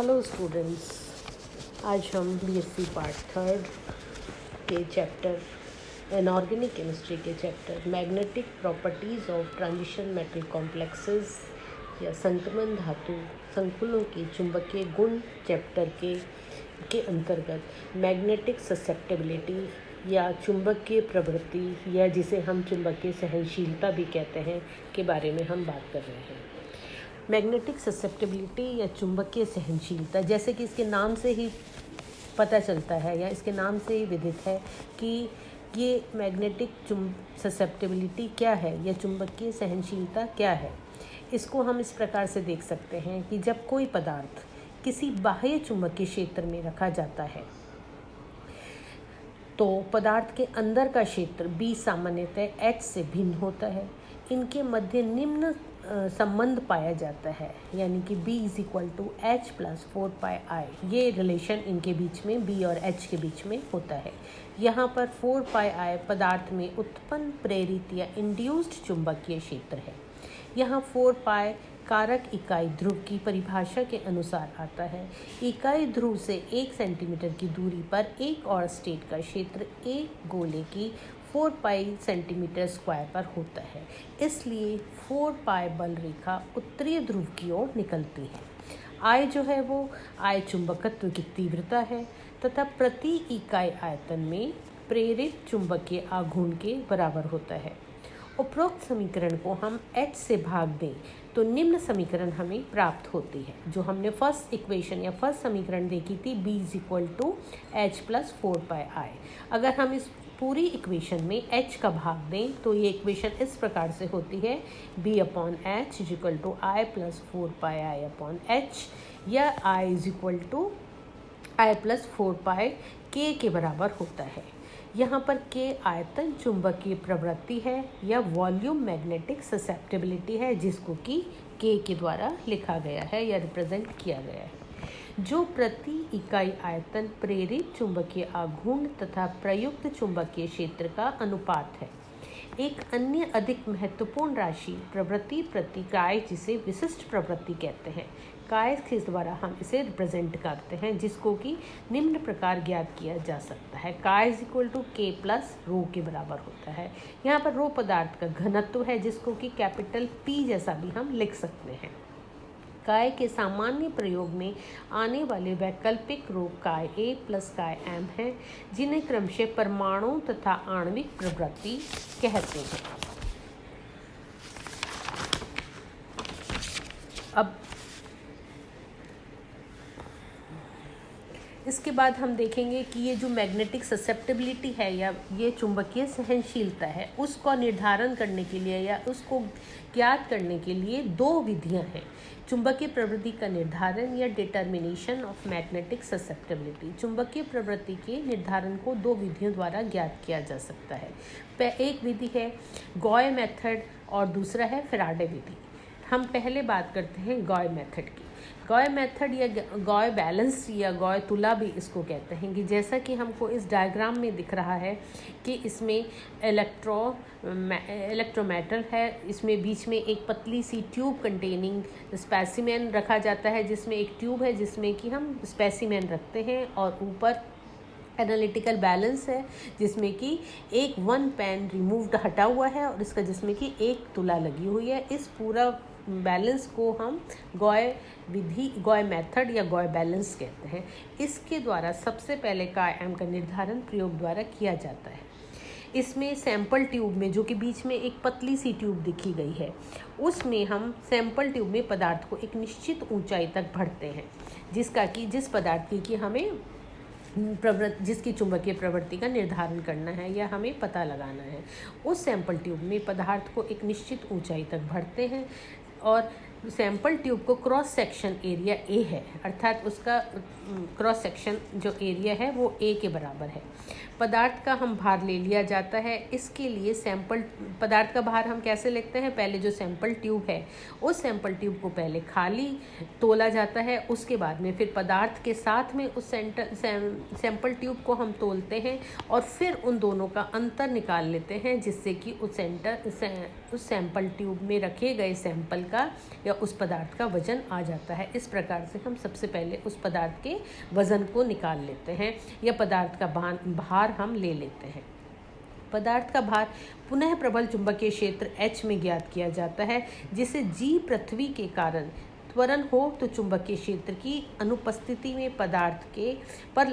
Hello students, आज हम BSc part third के चैप्टर इनऑर्गेनिक केमिस्ट्री के chapter magnetic properties of transition metal complexes या संक्रमण धातु संकुलों के चुंबकीय गुण चैप्टर के अंतर्गत मैग्नेटिक ससेप्टेबिलिटी या चुंबकीय प्रवृत्ति या जिसे हम चुंबकीय सहनशीलता भी कहते हैं के बारे में हम बात कर रहे हैं। मैग्नेटिक ससेप्टेबिलिटी या चुंबकीय सहनशीलता, जैसे कि इसके नाम से ही पता चलता है या इसके नाम से ही विदित है कि ये मैग्नेटिक ससेप्टेबिलिटी क्या है या चुंबकीय सहनशीलता क्या है। इसको हम इस प्रकार से देख सकते हैं कि जब कोई पदार्थ किसी बाह्य चुंबकीय क्षेत्र में रखा जाता है तो पदार्थ के अंदर का क्षेत्र B सामान्यतः H से भिन्न होता है। इनके मध्य निम्न संबंध पाया जाता है, यानी कि B = H + 4πI। ये रिलेशन इनके बीच में B और H के बीच में होता है। यहाँ पर 4πI पदार्थ में उत्पन्न प्रेरित या इंड्यूस्ड चुंबकीय क्षेत्र है। यहाँ 4π कारक इकाई ध्रुव की परिभाषा के अनुसार आता है। इकाई ध्रुव से 1 सेंटीमीटर की दूरी पर एक और स्टेट का क्षेत्र एक गोले की 4π सेंटीमीटर स्क्वायर पर होता है। इसलिए 4π बल रेखा उत्तरी ध्रुव की ओर निकलती है। I जो है वो I चुंबकत्व की तीव्रता है तथा प्रति इकाई आयतन में प्रेरित चुंबकीय आघूर्ण के बराबर होता है। उपरोक्त समीकरण को हम H से भाग दें तो निम्न समीकरण हमें प्राप्त होती है, जो हमने फर्स्ट इक्वेशन या फर्स्ट समीकरण देखी थी, B = H + 4πI। अगर हम इस पूरी इक्वेशन में H का भाग दें तो ये इक्वेशन इस प्रकार से होती है, B/H = I + 4πI/H या I = I + 4π K के बराबर होता है। यहाँ पर K आयतन चुंबकीय प्रवृत्ति है या वॉल्यूम मैग्नेटिक ससेप्टेबिलिटी है, जिसको कि K के द्वारा लिखा गया है या रिप्रेजेंट किया गया है, जो प्रति इकाई आयतन प्रेरित चुंबकीय आघूर्ण तथा प्रयुक्त चुंबकीय क्षेत्र का अनुपात है। एक अन्य अधिक महत्वपूर्ण राशि प्रवृत्ति प्रति काय, जिसे विशिष्ट प्रवृत्ति कहते हैं, काय के द्वारा हम इसे रिप्रेजेंट करते हैं, जिसको कि निम्न प्रकार ज्ञात किया जा सकता है। काय = K + ρ के बराबर होता है। यहाँ पर ρ पदार्थ का घनत्व है, जिसको कि कैपिटल P जैसा भी हम लिख सकते हैं। काय के सामान्य प्रयोग में आने वाले वैकल्पिक रूप काय A + काय M हैं, जिन्हें क्रमशः परमाणु तथा आणविक प्रवृत्ति कहते हैं। अब इसके बाद हम देखेंगे कि ये जो मैग्नेटिक ससेप्टेबिलिटी है या ये चुंबकीय सहनशीलता है, उसको निर्धारण करने के लिए या उसको ज्ञात करने के लिए दो विधियां हैं। चुंबकीय प्रवृत्ति का निर्धारण या डिटर्मिनेशन ऑफ मैग्नेटिक ससेप्टेबिलिटी। चुंबकीय प्रवृत्ति के निर्धारण को दो विधियों द्वारा ज्ञात किया जा सकता है। एक विधि है गॉय मेथड और दूसरा है फैराडे विधि। हम पहले बात करते हैं गॉय मेथड की। गॉय मेथड या गॉय बैलेंस या गॉय तुला भी इसको कहते हैं, कि जैसा कि हमको इस डायग्राम में दिख रहा है कि इसमें इलेक्ट्रोमेटल है, इसमें बीच में एक पतली सी ट्यूब कंटेनिंग स्पेसिमेन रखा जाता है, जिसमें एक ट्यूब है जिसमें कि हम स्पेसिमेन रखते हैं, और ऊपर एनालिटिकल बैलेंस है जिसमें कि एक 1 पेन रिमूव्ड हटा हुआ है और इसका जिसमें कि 1 तुला लगी हुई है। इस पूरा बैलेंस को हम गॉय विधि, गॉय मेथड या गॉय बैलेंस कहते हैं। इसके द्वारा सबसे पहले काय M का निर्धारण प्रयोग द्वारा किया जाता है। इसमें सैंपल ट्यूब में, जो कि बीच में एक पतली सी ट्यूब दिखी गई है, उसमें हम सैंपल ट्यूब में पदार्थ को एक निश्चित ऊंचाई तक भरते हैं, जिस पदार्थ की हमें जिसकी चुंबकीय प्रवृत्ति का निर्धारण करना है या हमें पता लगाना है। उस सैंपल ट्यूब में पदार्थ को एक निश्चित ऊंचाई तक भरते हैं और सैंपल ट्यूब को क्रॉस सेक्शन एरिया A है, अर्थात उसका क्रॉस सेक्शन जो एरिया है वो A के बराबर है। पदार्थ का हम भार ले लिया जाता है। इसके लिए पदार्थ का भार हम कैसे लेते हैं, पहले जो सैंपल ट्यूब है उस सैंपल ट्यूब को पहले खाली तोला जाता है, उसके बाद में फिर पदार्थ के साथ में उस सैंपल ट्यूब को हम तोलते हैं और फिर उन दोनों का अंतर निकाल लेते हैं, जिससे कि उस सैंपल ट्यूब में रखे गए सैंपल का या या उस पदार्थ का वजन आ जाता है। इस प्रकार से हम सबसे पहले उस पदार्थ के वजन को निकाल लेते हैं या पदार्थ का भार हम ले लेते हैं। पदार्थ का भार पुनः प्रबल चुंबकीय क्षेत्र H में ज्ञात किया जाता है, जिसे G पृथ्वी के कारण त्वरण हो तो चुंबकीय क्षेत्र की अनुपस्थिति में पदार्थ के पर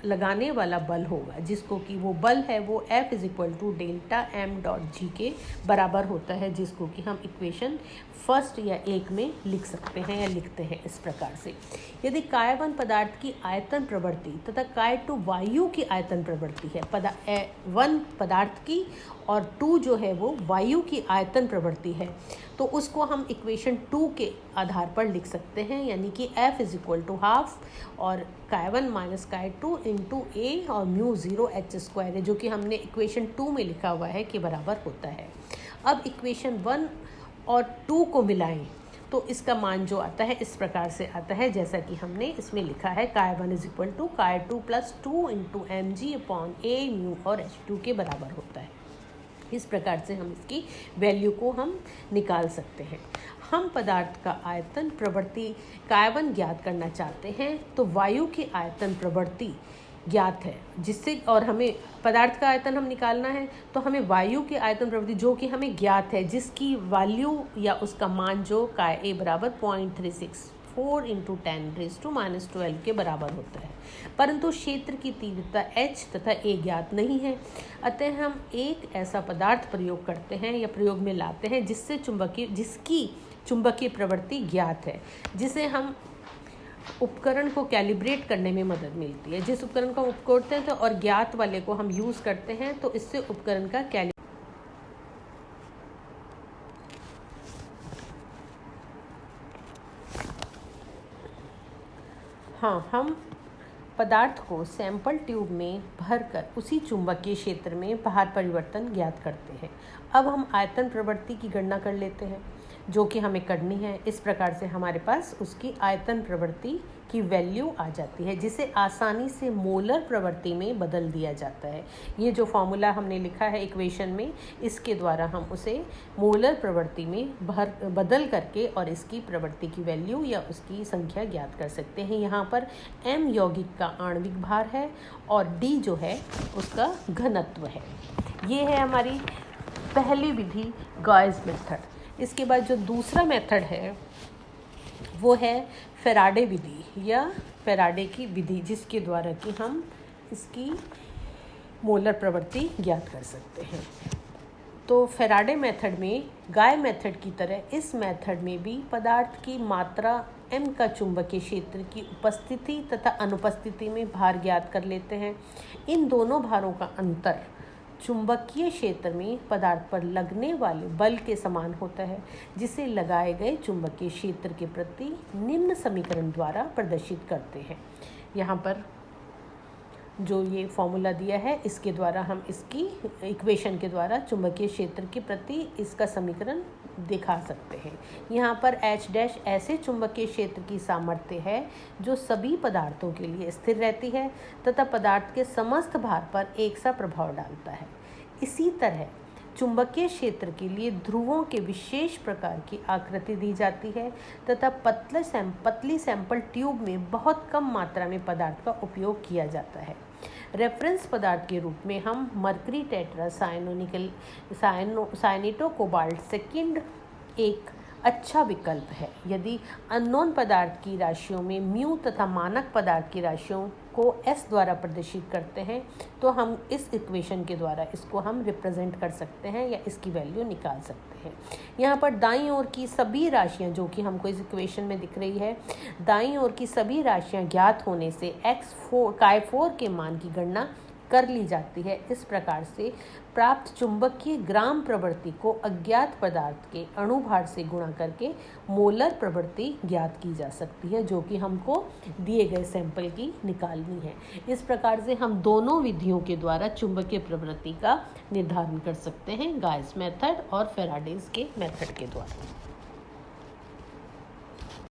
लगाने वाला बल होगा, जिसको कि वो बल है वो F = डेल्टा m.g के बराबर होता है, जिसको कि हम इक्वेशन फर्स्ट या 1 में लिख सकते हैं या लिखते हैं इस प्रकार से। यदि काय1 पदार्थ की आयतन प्रवृत्ति तथा काय2 वायु की आयतन प्रवृत्ति है, 1 पदार्थ की और 2 जो है वो वायु की आयतन प्रवृत्ति है, तो उसको हम इक्वेशन 2 के आधार पर लिख सकते हैं, यानी कि F = हाफ और काय1 माइनस काय2 इंटू A और μ0 h² है, जो कि हमने इक्वेशन 2 में लिखा हुआ है कि बराबर होता है। अब इक्वेशन 1 और 2 को मिलाएं तो इसका मान जो आता है इस प्रकार से आता है, जैसा कि हमने इसमें लिखा है काय1 = काय2 + 2 इंटू mg/A μ और h2 के बराबर होता है। इस प्रकार से हम इसकी वैल्यू को हम निकाल सकते हैं। हम पदार्थ का आयतन प्रवृत्ति काय1 ज्ञात करना चाहते हैं, तो वायु की आयतन प्रवृत्ति ज्ञात है, जिससे और हमें पदार्थ का आयतन हम निकालना है, तो हमें वायु की आयतन प्रवृत्ति जो कि हमें ज्ञात है, जिसकी वैल्यू या उसका मान जो काय A = 0.364 इंटू 10⁻⁻12 के बराबर होता है। परंतु क्षेत्र की तीव्रता H तथा A ज्ञात नहीं है, अतः हम एक ऐसा पदार्थ प्रयोग करते हैं या प्रयोग में लाते हैं जिसकी चुंबकीय प्रवृत्ति ज्ञात है, जिसे हम उपकरण को कैलिब्रेट करने में मदद मिलती है। जिस उपकरण को हम उपकरते हैं तो और ज्ञात वाले को हम यूज़ करते हैं, तो इससे उपकरण का हम पदार्थ को सैंपल ट्यूब में भरकर उसी चुंबकीय क्षेत्र में भार परिवर्तन ज्ञात करते हैं। अब हम आयतन प्रवृत्ति की गणना कर लेते हैं, जो कि हमें करनी है। इस प्रकार से हमारे पास उसकी आयतन प्रवृत्ति की वैल्यू आ जाती है, जिसे आसानी से मोलर प्रवृत्ति में बदल दिया जाता है। ये जो फॉर्मूला हमने लिखा है इक्वेशन में, इसके द्वारा हम उसे मोलर प्रवृत्ति में बदल करके और इसकी प्रवृत्ति की वैल्यू या उसकी संख्या ज्ञात कर सकते हैं। यहाँ पर m यौगिक का आणविक भार है और d जो है उसका घनत्व है। ये है हमारी पहली विधि, गॉस मेथड। इसके बाद जो दूसरा मेथड है वो है फैराडे विधि या फैराडे की विधि, जिसके द्वारा कि हम इसकी मोलर प्रवृत्ति ज्ञात कर सकते हैं। तो फैराडे मेथड में गाय मेथड की तरह इस मेथड में भी पदार्थ की मात्रा m का चुंबकीय क्षेत्र की उपस्थिति तथा अनुपस्थिति में भार ज्ञात कर लेते हैं। इन दोनों भारों का अंतर चुंबकीय क्षेत्र में पदार्थ पर लगने वाले बल के समान होता है, जिसे लगाए गए चुंबकीय क्षेत्र के प्रति निम्न समीकरण द्वारा प्रदर्शित करते हैं। यहाँ पर जो ये फॉर्मूला दिया है, इसके द्वारा हम इसकी इक्वेशन के द्वारा चुंबकीय क्षेत्र के प्रति इसका समीकरण दिखा सकते हैं। यहाँ पर H' ऐसे चुंबकीय क्षेत्र की सामर्थ्य है जो सभी पदार्थों के लिए स्थिर रहती है तथा पदार्थ के समस्त भार पर एक सा प्रभाव डालता है। इसी तरह चुंबकीय क्षेत्र के लिए ध्रुवों के विशेष प्रकार की आकृति दी जाती है तथा पतली सैंपल ट्यूब में बहुत कम मात्रा में पदार्थ का उपयोग किया जाता है। रेफरेंस पदार्थ के रूप में हम मरकरी टेट्रा साइनेटो कोबाल्ट सेकंड एक अच्छा विकल्प है। यदि अननोन पदार्थ की राशियों में म्यू तथा मानक पदार्थ की राशियों को S द्वारा प्रदर्शित करते हैं, तो हम इस इक्वेशन के द्वारा इसको हम रिप्रेजेंट कर सकते हैं या इसकी वैल्यू निकाल सकते हैं। यहाँ पर दाईं ओर की सभी राशियाँ जो कि हमको इस इक्वेशन में दिख रही है, दाईं ओर की सभी राशियाँ ज्ञात होने से काय4 के मान की गणना कर ली जाती है। इस प्रकार से प्राप्त चुंबकीय ग्राम प्रवृत्ति को अज्ञात पदार्थ के अणुभार से गुणा करके मोलर प्रवृत्ति ज्ञात की जा सकती है, जो कि हमको दिए गए सैंपल की निकालनी है। इस प्रकार से हम दोनों विधियों के द्वारा चुंबकीय प्रवृत्ति का निर्धारण कर सकते हैं, गॉस मेथड और फैराडेज के मेथड के द्वारा।